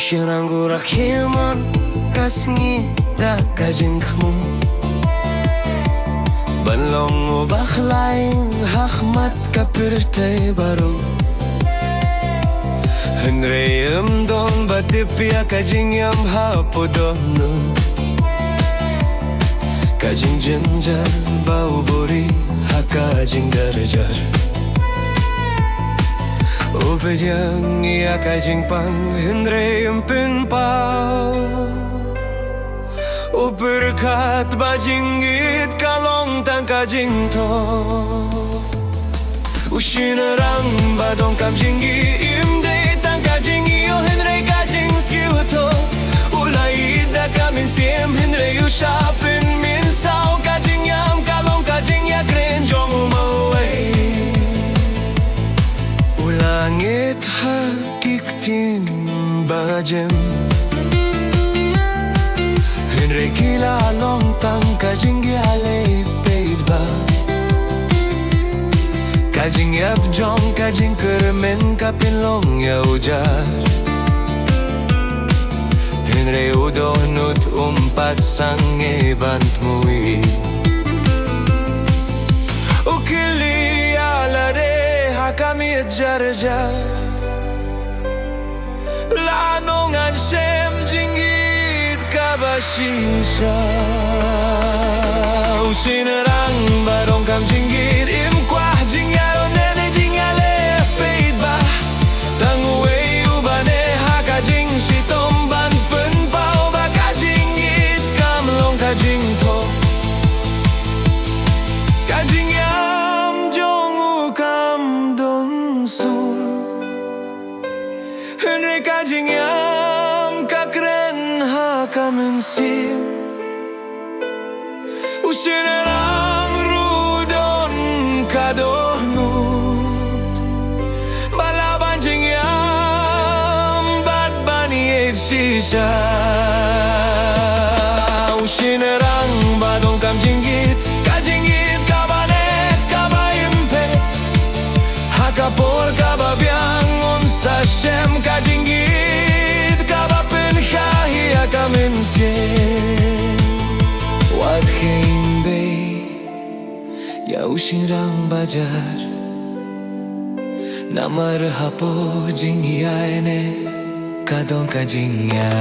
Usirangu rakhimon kasngi da kajing khmu Banlong bakhlain hahmat kapirte baru Henreyem don batipia kajing yam hapodonu Kajing jenjar bau bori hakajing darjar Upejang ia kajing pang Henreyem pinpau Uperkat bajinggit kalong tang kajing to Ushinarang badong kamjingi imde tang kajing iyo Henrey kajing skiuto Ulai da kamin sim Henrey ushapin min sao kajing yam kalong kajing ya grenjong umaway Ulangit hakiktin bajem Henrey kila long tang kajing yale paid ba Kajing yap jong kajing kermen kapin long ya ujar Henrey udoh nut umpat sange bant mui Ukili alare hakami jar-jar Lanongan shem jinggit kabashisha Usinarang barong kam jinggit imkwah jingyalo nene jingyale paid ba Tanguwe ubane hakajing sitomban penpau ba kajinggit kamlong kajing to Kajing yam jongu kam don su Henrey kajing yam kakren hakamen sim Usinarang rudon kadohnut Balaban jing yam bat bani sisa Usinarang badong kam jinggit kajinggit kabanet kabayimpe Hakapor kababyang unsa shem kajinggit kabapin khahi akamin siem Wat khain bay ya ushirang bajar Namar hapo jingya ene kadong kajingya